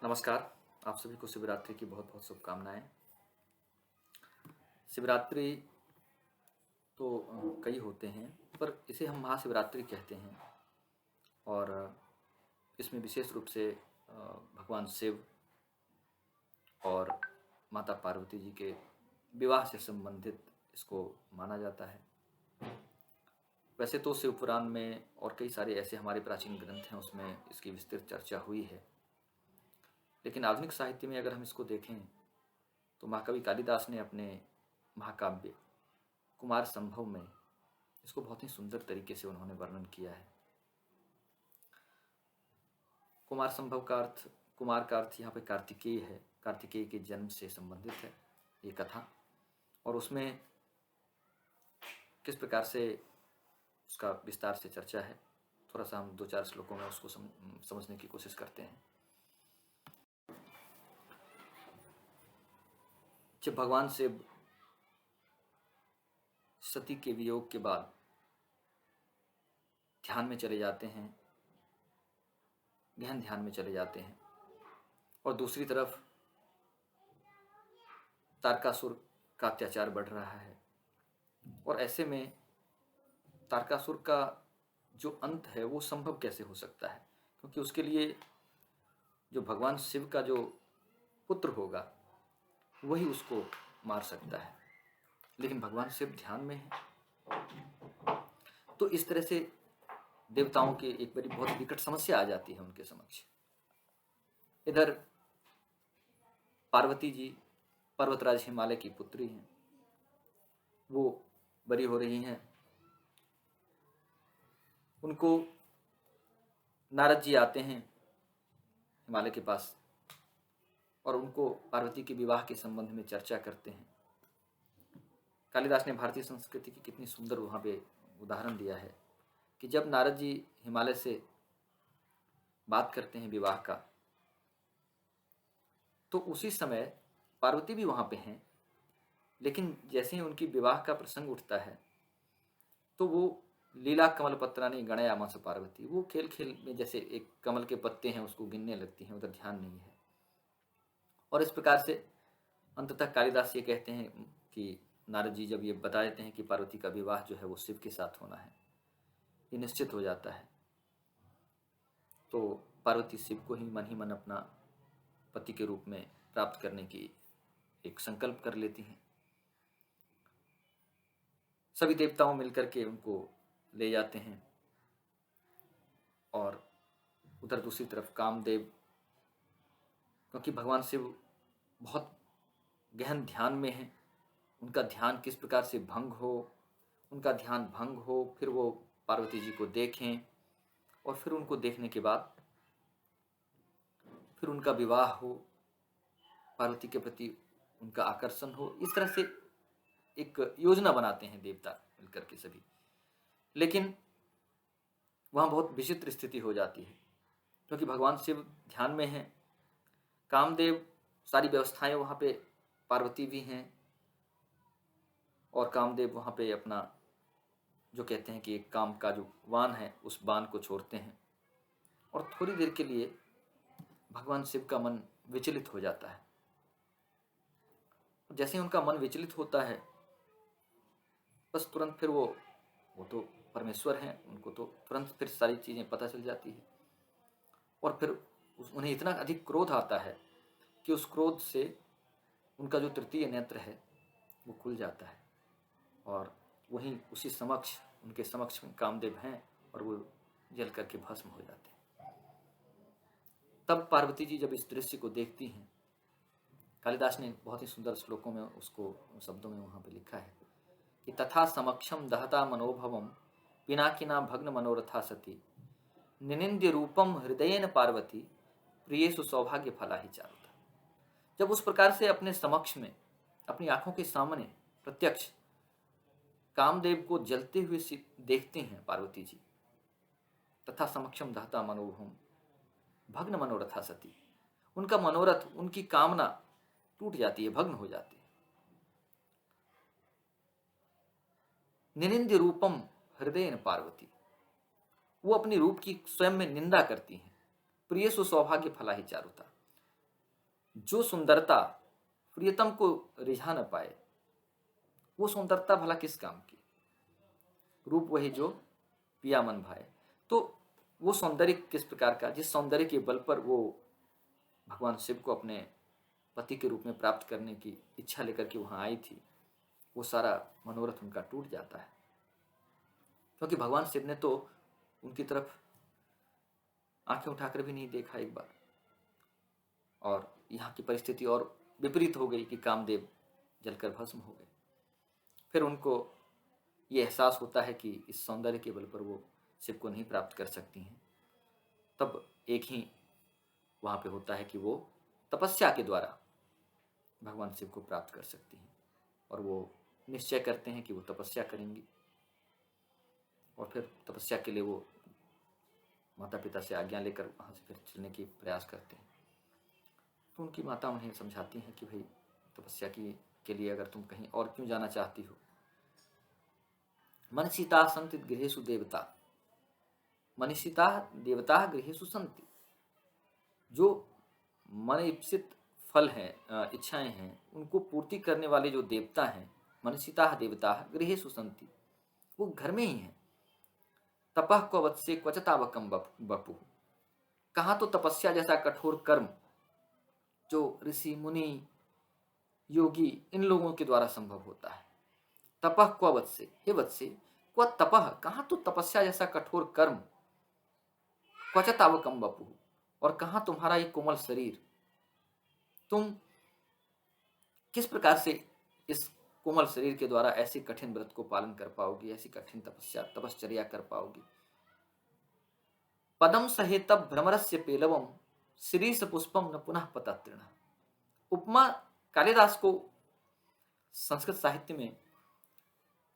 नमस्कार। आप सभी को शिवरात्रि की बहुत बहुत शुभकामनाएं। शिवरात्रि तो कई होते हैं, पर इसे हम महाशिवरात्रि कहते हैं। और इसमें विशेष रूप से भगवान शिव और माता पार्वती जी के विवाह से संबंधित इसको माना जाता है। वैसे तो शिव पुराण में और कई सारे ऐसे हमारे प्राचीन ग्रंथ हैं, उसमें इसकी विस्तृत चर्चा हुई है। लेकिन आधुनिक साहित्य में अगर हम इसको देखें तो महाकवि कालिदास ने अपने महाकाव्य कुमार संभव में इसको बहुत ही सुंदर तरीके से उन्होंने वर्णन किया है। कुमार संभव का अर्थ, कुमार का अर्थ यहाँ पे कार्तिकेय है। कार्तिकेय के जन्म से संबंधित है ये कथा, और उसमें किस प्रकार से उसका विस्तार से चर्चा है, थोड़ा सा हम 2-4 श्लोकों में उसको समझने की कोशिश करते हैं। जब भगवान शिव सती के वियोग के बाद ध्यान में चले जाते हैं, गहन ध्यान में चले जाते हैं, और दूसरी तरफ तारकासुर का अत्याचार बढ़ रहा है, और ऐसे में तारकासुर का जो अंत है वो संभव कैसे हो सकता है, क्योंकि उसके लिए जो भगवान शिव का जो पुत्र होगा वही उसको मार सकता है, लेकिन भगवान शिव ध्यान में है। तो इस तरह से देवताओं की एक बड़ी बहुत विकट समस्या आ जाती है उनके समक्ष। इधर पार्वती जी पर्वतराज हिमालय की पुत्री हैं, वो बड़ी हो रही हैं। उनको नारद जी आते हैं हिमालय के पास और उनको पार्वती के विवाह के संबंध में चर्चा करते हैं। कालिदास ने भारतीय संस्कृति की कितनी सुंदर वहाँ पे उदाहरण दिया है कि जब नारद जी हिमालय से बात करते हैं विवाह का, तो उसी समय पार्वती भी वहाँ पे हैं, लेकिन जैसे ही उनकी विवाह का प्रसंग उठता है तो वो लीला कमल पत्रानी गणयामास पार्वती, वो खेल खेल में जैसे एक कमल के पत्ते हैं उसको गिनने लगती हैं, उधर ध्यान नहीं है। और इस प्रकार से अंततः कालिदास ये कहते हैं कि नारद जी जब ये बता देते हैं कि पार्वती का विवाह जो है वो शिव के साथ होना है, ये निश्चित हो जाता है, तो पार्वती शिव को ही मन अपना पति के रूप में प्राप्त करने की एक संकल्प कर लेती हैं। सभी देवताओं मिलकर के उनको ले जाते हैं, और उधर दूसरी तरफ कामदेव, क्योंकि भगवान शिव बहुत गहन ध्यान में हैं, उनका ध्यान किस प्रकार से भंग हो, उनका ध्यान भंग हो, फिर वो पार्वती जी को देखें, और फिर उनको देखने के बाद फिर उनका विवाह हो, पार्वती के प्रति उनका आकर्षण हो। इस तरह से एक योजना बनाते हैं देवता मिलकर के सभी। लेकिन वहाँ बहुत विचित्र स्थिति हो जाती है, क्योंकि भगवान शिव ध्यान में हैं, कामदेव सारी व्यवस्थाएं वहाँ पे, पार्वती भी हैं, और कामदेव वहाँ पे अपना जो कहते हैं कि एक काम का जो बाण है उस बाण को छोड़ते हैं, और थोड़ी देर के लिए भगवान शिव का मन विचलित हो जाता है। जैसे ही उनका मन विचलित होता है, बस तुरंत फिर वो तो परमेश्वर हैं, उनको तो तुरंत फिर सारी चीज़ें पता चल जाती है, और फिर उन्हें इतना अधिक क्रोध आता है कि उस क्रोध से उनका जो तृतीय नेत्र है वो खुल जाता है, और वहीं उसी समक्ष, उनके समक्ष में कामदेव हैं, और वो जल करके भस्म हो जाते हैं। तब पार्वती जी जब इस दृश्य को देखती हैं, कालिदास ने बहुत ही सुंदर श्लोकों में उसको शब्दों में वहाँ पे लिखा है कि तथा समक्षम दहता मनोभवम पिनाकिना भग्न मनोरथा सती निनिंद्य रूपम हृदयेन पार्वती प्रियेषु सौभाग्य फला ही चारुता। जब उस प्रकार से अपने समक्ष में, अपनी आंखों के सामने प्रत्यक्ष कामदेव को जलते हुए देखती हैं पार्वती जी, तथा समक्षम दहता मनोभवम भग्न मनोरथा सती, उनका मनोरथ, उनकी कामना टूट जाती है, भग्न हो जाती है। निनिंद्य रूपम हृदयेन पार्वती, वो अपनी रूप की स्वयं में निंदा करती हैं। प्रियसु सौभाग्य फला ही चारुता, जो सुंदरता प्रियतम को रिझा न पाए, वो सुंदरता भला किस काम की। रूप वही जो पिया मन भाए। तो वो सौंदर्य किस प्रकार का, जिस सौंदर्य के बल पर वो भगवान शिव को अपने पति के रूप में प्राप्त करने की इच्छा लेकर के वहां आई थी, वो सारा मनोरथ उनका टूट जाता है। क्योंकि भगवान शिव ने तो उनकी तरफ आंखें उठाकर भी नहीं देखा एक बार, और यहाँ की परिस्थिति और विपरीत हो गई कि कामदेव जलकर भस्म हो गए। फिर उनको ये एहसास होता है कि इस सौंदर्य के बल पर वो शिव को नहीं प्राप्त कर सकती हैं। तब एक ही वहाँ पे होता है कि वो तपस्या के द्वारा भगवान शिव को प्राप्त कर सकती हैं, और वो निश्चय करते हैं कि वो तपस्या करेंगी, और फिर तपस्या के लिए वो माता पिता से आज्ञा लेकर वहाँ से फिर चलने की प्रयास करते हैं। तो उनकी माता उन्हें समझाती हैं कि भाई तपस्या के लिए अगर तुम कहीं और क्यों जाना चाहती हो। मनसिता संति गृहेषु देवता, मनसिता देवता गृहेषु संति। जो मन इप्सित फल हैं, इच्छाएं हैं, उनको पूर्ति करने वाले जो देवता हैं, मनसिता देवता गृहेषु संति, वो घर में ही हैं। तपः क्व वत्से क्वचतावकम बपु। कहाँ तो तपस्या जैसा कठोर कर्म जो ऋषि मुनि योगी इन लोगों के द्वारा संभव होता है। तपः क्व वत्से, हे वत्से, क्व तपः, कहाँ तो तपस्या जैसा कठोर कर्म, क्वचतावकम बपु, और कहाँ तुम्हारा ये कोमल शरीर। तुम किस प्रकार से इस कोमल शरीर के द्वारा ऐसी कठिन व्रत को पालन कर पाओगी, ऐसी कठिन तपश्चर्या कर पाओगी। पदम सहेत भ्रमरस्य पेलवम शिरीष पुष्पम न पुनः पतत्रिण। उपमा कालिदास को संस्कृत साहित्य में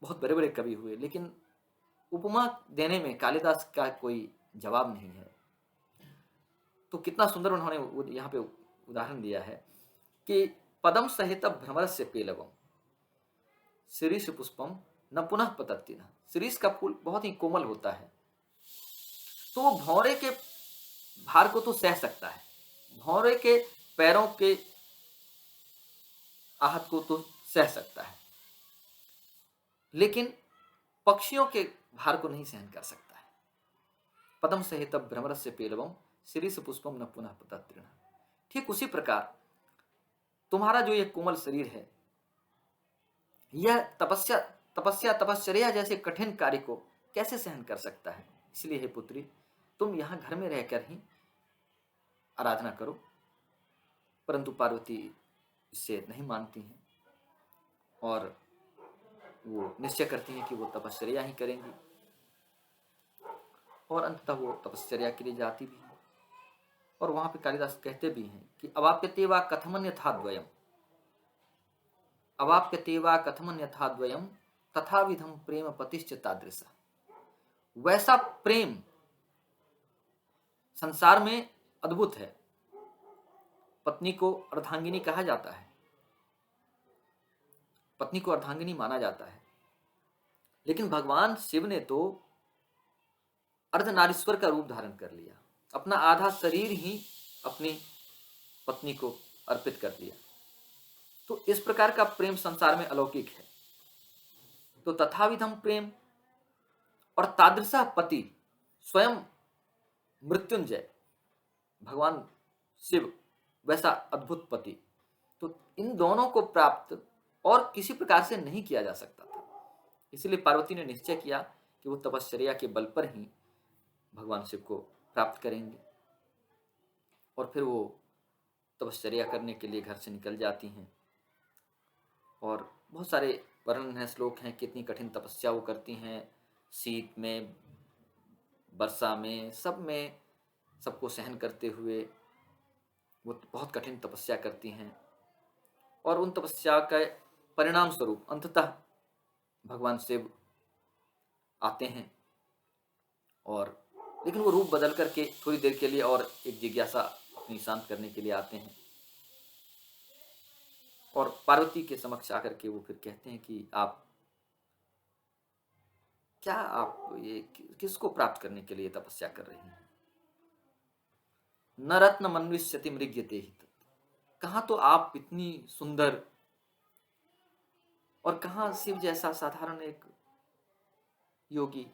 बहुत बड़े बड़े कवि हुए, लेकिन उपमा देने में कालिदास का कोई जवाब नहीं है। तो कितना सुंदर उन्होंने यहाँ पे उदाहरण दिया है कि पदम सहित भ्रमरस्य पेलवम शिरीष पुष्पम न पुनः पतत्तिन। शिरीष का फूल बहुत ही कोमल होता है, तो वो भौरे के भार को तो सह सकता है, भौरे के पैरों के आहत को तो सह सकता है, लेकिन पक्षियों के भार को नहीं सहन कर सकता है। पदम सहित भ्रमरस्य पेलवम शिरीष पुष्पम न पुनः पतत्रिण। ठीक उसी प्रकार तुम्हारा जो ये कोमल शरीर है, यह तपश्चर्या जैसे कठिन कार्य को कैसे सहन कर सकता है। इसलिए हे पुत्री, तुम यहाँ घर में रहकर ही आराधना करो। परंतु पार्वती इससे नहीं मानती हैं, और वो निश्चय करती हैं कि वो तपश्चर्या ही करेंगी, और अंततः वो तपश्चर्या के लिए जाती भी हैं। और वहां पे कालिदास कहते भी हैं कि अवाप्यते वा कथमन्यथा द्वयम्, अवाप्यते वा कथमन्यथा द्वयम् तथाविधम प्रेम पतिश्च तादृश। वैसा प्रेम संसार में अद्भुत है। पत्नी को अर्धांगिनी कहा जाता है, पत्नी को अर्धांगिनी माना जाता है, लेकिन भगवान शिव ने तो अर्धनारीश्वर का रूप धारण कर लिया, अपना आधा शरीर ही अपनी पत्नी को अर्पित कर दिया। तो इस प्रकार का प्रेम संसार में अलौकिक है। तो तथाविधम प्रेम और तादृशा पति स्वयं मृत्युंजय भगवान शिव, वैसा अद्भुत पति, तो इन दोनों को प्राप्त और किसी प्रकार से नहीं किया जा सकता था। इसलिए पार्वती ने निश्चय किया कि वो तपश्चर्या के बल पर ही भगवान शिव को प्राप्त करेंगे, और फिर वो तपश्चर्या करने के लिए घर से निकल जाती हैं। और बहुत सारे वर्णन हैं, श्लोक हैं, कितनी कठिन तपस्या वो करती हैं, शीत में, वर्षा में, सब में सबको सहन करते हुए वो बहुत कठिन तपस्या करती हैं। और उन तपस्या के परिणाम स्वरूप अंततः भगवान शिव आते हैं, और लेकिन वो रूप बदल करके थोड़ी देर के लिए और एक जिज्ञासा अपनी शांत करने के लिए आते हैं, और पार्वती के समक्ष आकर के वो फिर कहते हैं कि आप ये किसको प्राप्त करने के लिए तपस्या कर रही हैं। न रत्न मन्विष्यति मृग्यते ही। कहाँ तो आप इतनी सुंदर और कहाँ शिव जैसा साधारण एक योगी,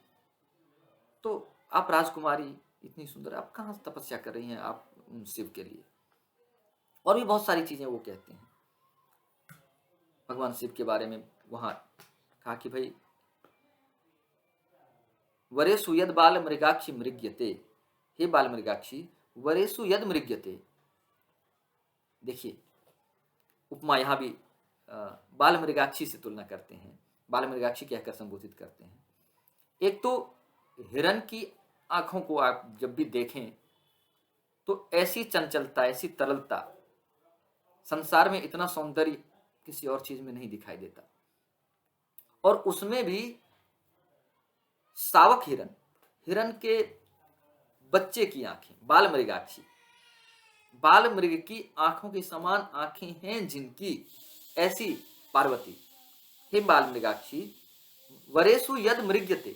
तो आप राजकुमारी इतनी सुंदर, आप कहाँ तपस्या कर रही हैं आप शिव के लिए। और भी बहुत सारी चीजें वो कहते हैं भगवान शिव के बारे में। वहां कहा कि भाई वरेसु यद बाल मृगाक्षी मृग्यते, हे बाल मृगाक्षी वरेसु यद मृग्यते। देखिए उपमा यहाँ भी बाल मृगाक्षी से तुलना करते हैं, बाल मृगाक्षी कहकर संबोधित करते हैं। एक तो हिरण की आंखों को आप जब भी देखें तो ऐसी चंचलता, ऐसी तरलता, संसार में इतना सौंदर्य किसी और चीज में नहीं दिखाई देता। और उसमें भी सावक हिरण, हिरण के बच्चे की आंखें, बाल मृगाक्षी, बाल मृग की आंखों के समान आंखें हैं जिनकी, ऐसी पार्वती। हे बाल मृगाक्षी वरेसु यद मृग्यते,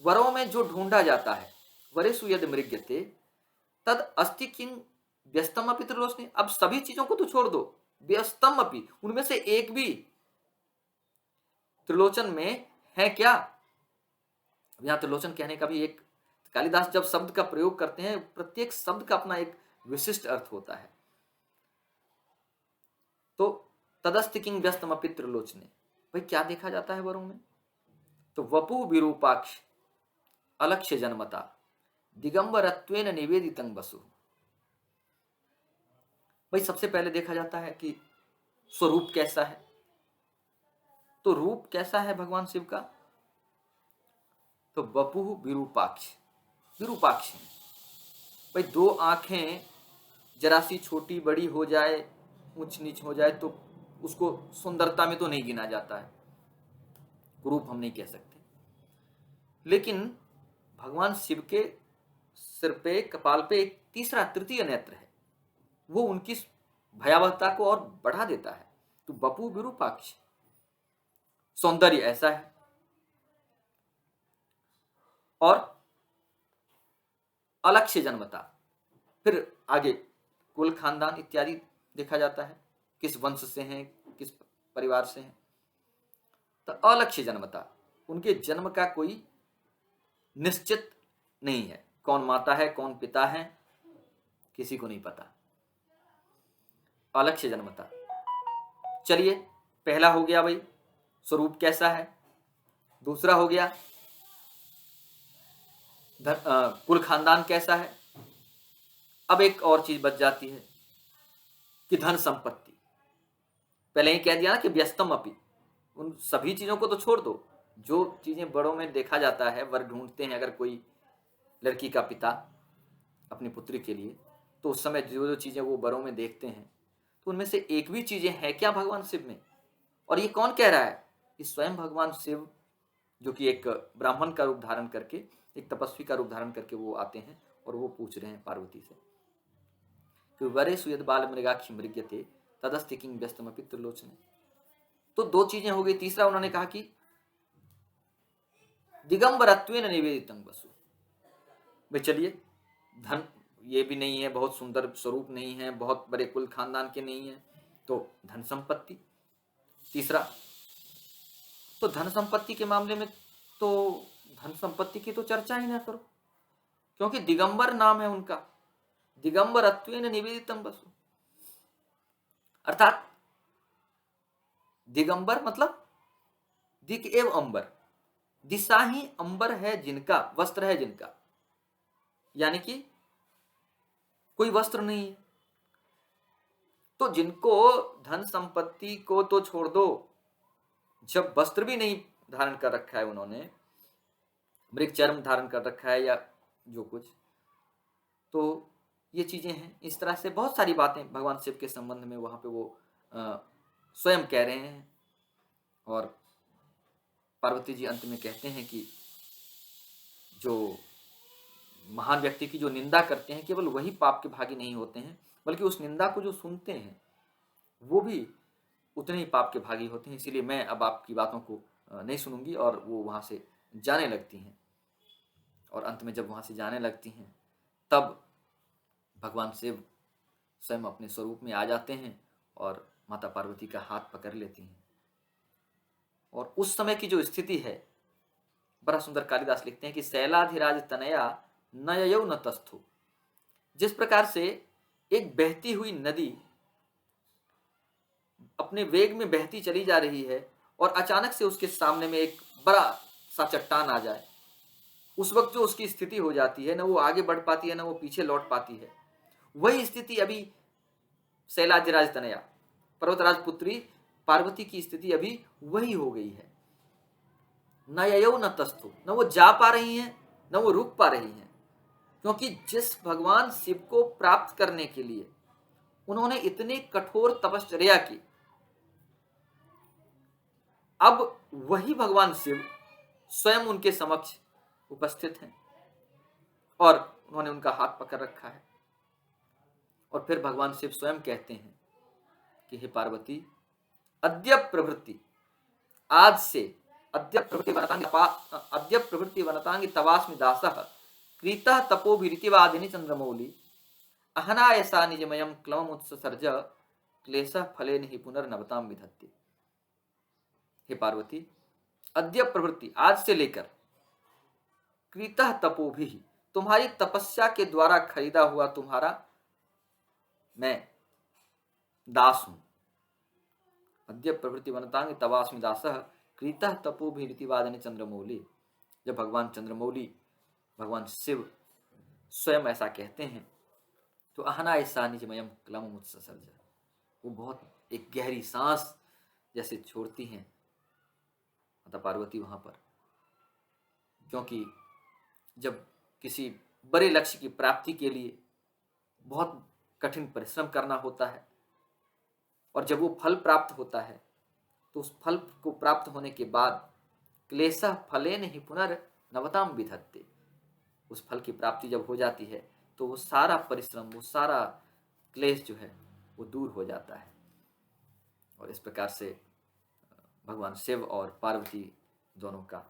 वरों में जो ढूंढा जाता है, वरेसु यद मृग्यते तद अस्ति किंग व्यस्तम अपि त्रिलोचने। अब सभी चीजों को तो छोड़ दो, व्यस्तम अपि, उनमें से एक भी त्रिलोचन में है क्या। यहां त्रिलोचन कहने का भी एक, कालिदास जब शब्द का प्रयोग करते हैं प्रत्येक शब्द का अपना एक विशिष्ट अर्थ होता है। तो तदस्ति किंग व्यस्तम अपि त्रिलोचने, भाई क्या देखा जाता है वरों में, तो वपु विरूपाक्ष अलक्ष्य जन्मता दिगंबरत्वेन निवेदितं वसु। भाई सबसे पहले देखा जाता है कि स्वरूप कैसा है, तो रूप कैसा है भगवान शिव का, तो वपु विरूपाक्ष, विरूपाक्ष है। भाई दो आंखें जरा सी छोटी बड़ी हो जाए, ऊंच नीच हो जाए तो उसको सुंदरता में तो नहीं गिना जाता है, रूप हम नहीं कह सकते। लेकिन भगवान शिव के सिर पे, कपाल पे एक तीसरा तृतीय नेत्र है, वो उनकी भयावहता को और बढ़ा देता है। तो वपु विरूपाक्ष, सौंदर्य ऐसा है। और अलक्ष्य जन्मता, फिर आगे कुल खानदान इत्यादि देखा जाता है, किस वंश से हैं, किस परिवार से हैं। तो अलक्ष्य जन्मता, उनके जन्म का कोई निश्चित नहीं है, कौन माता है कौन पिता है किसी को नहीं पता, अलक्ष्य जन्मता। चलिए पहला हो गया भाई स्वरूप कैसा है, दूसरा हो गया कुल खानदान कैसा है। अब एक और चीज बच जाती है कि धन संपत्ति। पहले ही कह दिया ना कि व्यस्तम अपि, उन सभी चीजों को तो छोड़ दो, जो चीजें बड़ों में देखा जाता है, वर ढूंढते हैं अगर कोई लड़की का पिता अपनी पुत्री के लिए, तो उस समय जो जो चीजें वो बड़ों में देखते हैं, तो उनमें से एक भी चीजें हैं क्या भगवान शिव में। और ये कौन कह रहा है, कि स्वयं भगवान शिव, जो कि एक ब्राह्मण का रूप धारण करके, एक तपस्वी का रूप धारण करके वो आते हैं और वो पूछ रहे हैं पार्वती से कि वरेषु यद बाल मृगाक्षी मृग्यते तदस्ति किंग व्यस्तमपि त्रिलोचने। तो दो चीजें हो गई। तीसरा उन्होंने कहा कि दिगंबरत्वेन निवेदितं वसु। भाई चलिए धन ये भी नहीं है, बहुत सुंदर स्वरूप नहीं है, बहुत बड़े कुल खानदान के नहीं है, तो धन संपत्ति। तीसरा, तो धन संपत्ति के मामले में तो धन संपत्ति की तो चर्चा ही ना करो, क्योंकि दिगंबर नाम है उनका, दिगंबरत्वेन निवेदितं वसु। अर्थात दिगंबर मतलब दिक एव अंबर, दिशा ही अंबर है जिनका, वस्त्र है जिनका, यानी कि कोई वस्त्र नहीं है। तो जिनको धन संपत्ति को तो छोड़ दो, जब वस्त्र भी नहीं धारण कर रखा है उन्होंने, मृग चर्म धारण कर रखा है या जो कुछ, तो ये चीजें हैं। इस तरह से बहुत सारी बातें भगवान शिव के संबंध में वहां पे वो स्वयं कह रहे हैं। और पार्वती जी अंत में कहते हैं कि जो महान व्यक्ति की जो निंदा करते हैं, केवल वही पाप के भागी नहीं होते हैं, बल्कि उस निंदा को जो सुनते हैं वो भी उतने ही पाप के भागी होते हैं। इसीलिए मैं अब आपकी बातों को नहीं सुनूंगी। और वो वहां से जाने लगती हैं। और अंत में जब वहां से जाने लगती हैं, तब भगवान शिव स्वयं अपने स्वरूप में आ जाते हैं और माता पार्वती का हाथ पकड़ लेती हैं। और उस समय की जो स्थिति है, बड़ा सुंदर कालिदास लिखते हैं कि शैलाधिराज तनया नययौ न तस्थु। जिस प्रकार से एक बहती हुई नदी अपने वेग में बहती चली जा रही है और अचानक से उसके सामने में एक बड़ा सा चट्टान आ जाए, उस वक्त जो उसकी स्थिति हो जाती है, ना वो आगे बढ़ पाती है ना वो पीछे लौट पाती है, वही स्थिति अभी शैलाधिराज तनया पर्वतराज पुत्री पार्वती की स्थिति अभी वही हो गई है। न ययौ न तस्थु, न वो जा पा रही हैं न वो रुक पा रही हैं, क्योंकि जिस भगवान शिव को प्राप्त करने के लिए उन्होंने इतने कठोर तपश्चर्या की, अब वही भगवान शिव स्वयं उनके समक्ष उपस्थित हैं और उन्होंने उनका हाथ पकड़ रखा है। और फिर भगवान शिव स्वयं कहते हैं कि हे पार्वती, अद्य प्रभृति, आज से अद्य प्रभृति वनतांगी तवास्मि दासः कृतः तपोभिरितिवादिनी चंद्रमौली अहनायसा निजमयम क्लवमुत्सर्ज क्लेशः फलेन हि पुनर्नवताम विधत्ते। हे पार्वती, अद्य प्रवृत्ति, आज से लेकर, कृतः तपोभिः, तुम्हारी तपस्या के द्वारा खरीदा हुआ तुम्हारा मैं दास हूं। अद्य प्रवृत्ति वनतांग तवास्मि दासः कृतः तपोभिरितिवादिनी चंद्रमौली। जब भगवान चंद्रमौली, भगवान शिव स्वयं ऐसा कहते हैं तो अहनायसा निजमयम क्लवमुत्सर्ज, वो बहुत एक गहरी सांस जैसे छोड़ती हैं माता पार्वती वहां पर, क्योंकि जब किसी बड़े लक्ष्य की प्राप्ति के लिए बहुत कठिन परिश्रम करना होता है और जब वो फल प्राप्त होता है तो उस फल को प्राप्त होने के बाद क्लेशः फलेन हि पुनर्नवताम विधत्ते, उस फल की प्राप्ति जब हो जाती है तो वो सारा परिश्रम, वो सारा क्लेश जो है वो दूर हो जाता है। और इस प्रकार से भगवान शिव और पार्वती दोनों का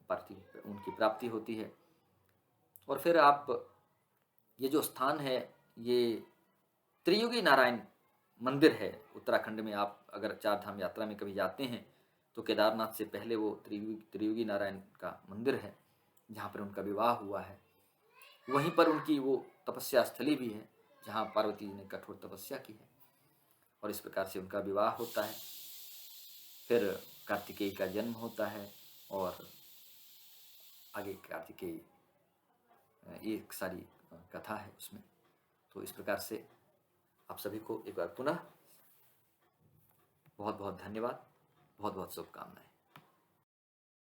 उनकी प्राप्ति होती है। और फिर आप ये जो स्थान है, ये त्रियुगी नारायण मंदिर है उत्तराखंड में। आप अगर चार धाम यात्रा में कभी जाते हैं तो केदारनाथ से पहले वो त्रियुगी नारायण का मंदिर है जहाँ पर उनका विवाह हुआ है। वहीं पर उनकी वो तपस्या स्थली भी है जहाँ पार्वती ने कठोर तपस्या की है और इस प्रकार से उनका विवाह होता है। फिर कार्तिकेय का जन्म होता है और आगे कार्तिकेय एक सारी कथा है उसमें। तो इस प्रकार से आप सभी को एक बार पुनः बहुत बहुत धन्यवाद, बहुत बहुत शुभकामनाएं।